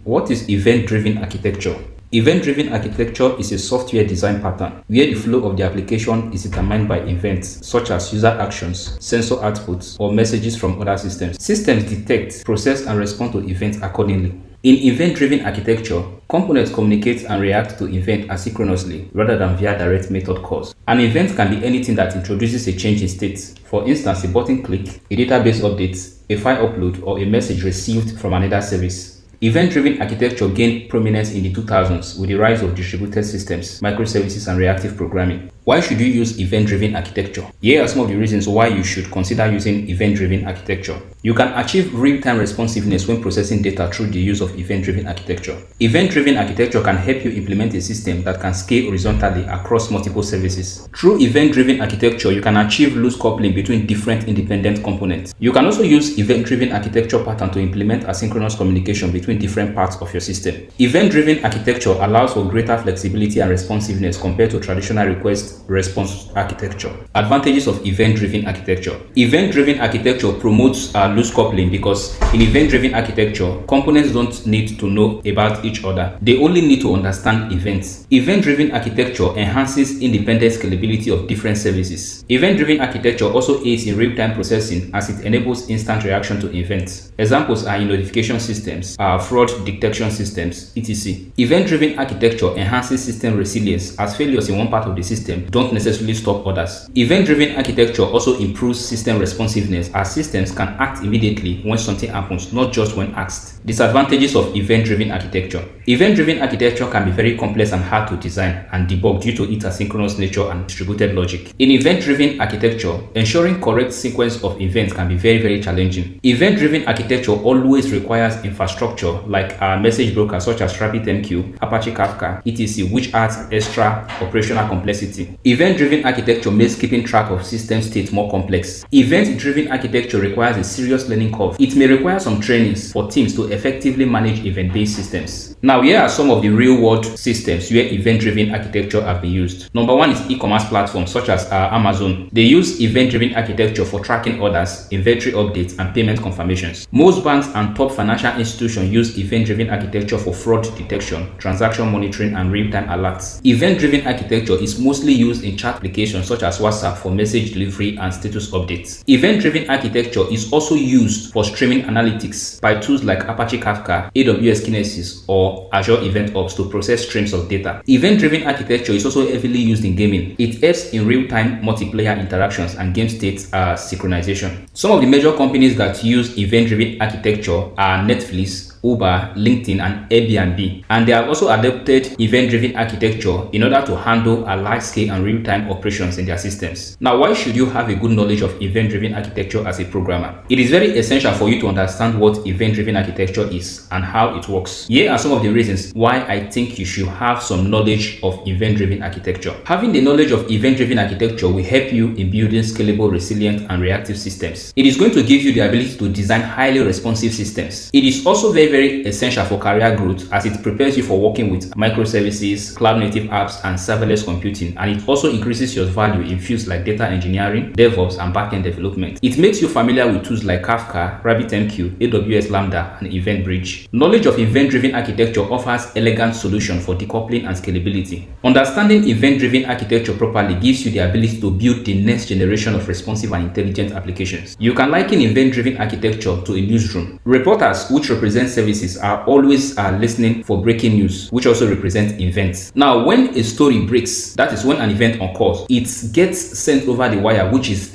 What is event-driven architecture? Event-driven architecture is a software design pattern where the flow of the application is determined by events such as user actions, sensor outputs, or messages from other systems. Systems detect, process, and respond to events accordingly. In event-driven architecture, components communicate and react to events asynchronously rather than via direct method calls. An event can be anything that introduces a change in state. For instance, a button click, a database update, a file upload, or a message received from another service. Event-driven architecture gained prominence in the 2000s with the rise of distributed systems, microservices, and reactive programming. Why should you use event-driven architecture? Here are some of the reasons why you should consider using event-driven architecture. You can achieve real-time responsiveness when processing data through the use of event-driven architecture. Event-driven architecture can help you implement a system that can scale horizontally across multiple services. Through event-driven architecture, you can achieve loose coupling between different independent components. You can also use event-driven architecture pattern to implement asynchronous communication between different parts of your system. Event-driven architecture allows for greater flexibility and responsiveness compared to traditional request-response architecture. Advantages of event-driven architecture. Event-driven architecture promotes loose coupling because in event-driven architecture, components don't need to know about each other. They only need to understand events. Event-driven architecture enhances independent scalability of different services. Event-driven architecture also aids in real-time processing as it enables instant reaction to events. Examples are in notification systems, fraud detection systems, etc. Event-driven architecture enhances system resilience as failures in one part of the system don't necessarily stop others. Event-driven architecture also improves system responsiveness as systems can act immediately when something happens, not just when asked. Disadvantages of event-driven architecture. Event-driven architecture can be very complex and hard to design and debug due to its asynchronous nature and distributed logic. In event-driven architecture, ensuring correct sequence of events can be very challenging. Event-driven architecture always requires infrastructure like a message broker such as RabbitMQ, Apache Kafka, etc., which adds extra operational complexity. Event-driven architecture makes keeping track of system state more complex. Event-driven architecture requires a serious learning curve. It may require some trainings for teams to effectively manage event-based systems. Now, here are some of the real-world systems where event-driven architecture have been used. Number one is e-commerce platforms such as Amazon. They use event-driven architecture for tracking orders, inventory updates, and payment confirmations. Most banks and top financial institutions use event-driven architecture for fraud detection, transaction monitoring, and real-time alerts. Event-driven architecture is mostly used in chat applications such as WhatsApp for message delivery and status updates. Event-driven architecture is also used for streaming analytics by tools like Apache Kafka, AWS Kinesis, or Azure Event Ops to process streams of data. Event-driven architecture is also heavily used in gaming. It helps in real-time multiplayer interactions and game state synchronization. Some of the major companies that use event-driven architecture are Netflix, Uber, LinkedIn, and Airbnb, and they have also adopted event-driven architecture in order to handle a large-scale and real-time operations in their systems. Now, why should you have a good knowledge of event-driven architecture as a programmer? It is very essential for you to understand what event-driven architecture is and how it works. Here are some of the reasons why I think you should have some knowledge of event-driven architecture. Having the knowledge of event-driven architecture will help you in building scalable, resilient, and reactive systems. It is going to give you the ability to design highly responsive systems. It is also very essential for career growth as it prepares you for working with microservices, cloud-native apps, and serverless computing, and it also increases your value in fields like data engineering, DevOps, and backend development. It makes you familiar with tools like Kafka, RabbitMQ, AWS Lambda, and EventBridge. Knowledge of event-driven architecture offers elegant solutions for decoupling and scalability. Understanding event-driven architecture properly gives you the ability to build the next generation of responsive and intelligent applications. You can liken event-driven architecture to a newsroom. Reporters, which represent services, are always listening for breaking news, which also represent events. Now, when a story breaks, that is when an event occurs, it gets sent over the wire, which is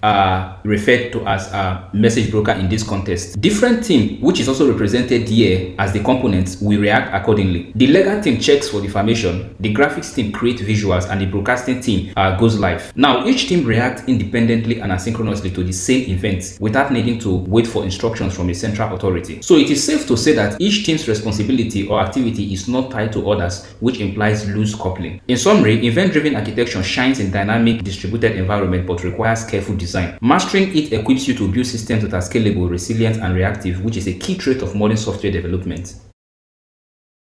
referred to as a message broker in this context. Different team, which is also represented here as the components, will react accordingly. The legal team checks for information, the graphics team creates visuals, and the broadcasting team goes live. Now, each team reacts independently and asynchronously to the same event without needing to wait for instructions from a central authority. So it is safe to say that each team's responsibility or activity is not tied to others, which implies loose coupling. In summary, event-driven architecture shines in dynamic, distributed environment but requires careful design. Mastering it equips you to build systems that are scalable, resilient, and reactive, which is a key trait of modern software development.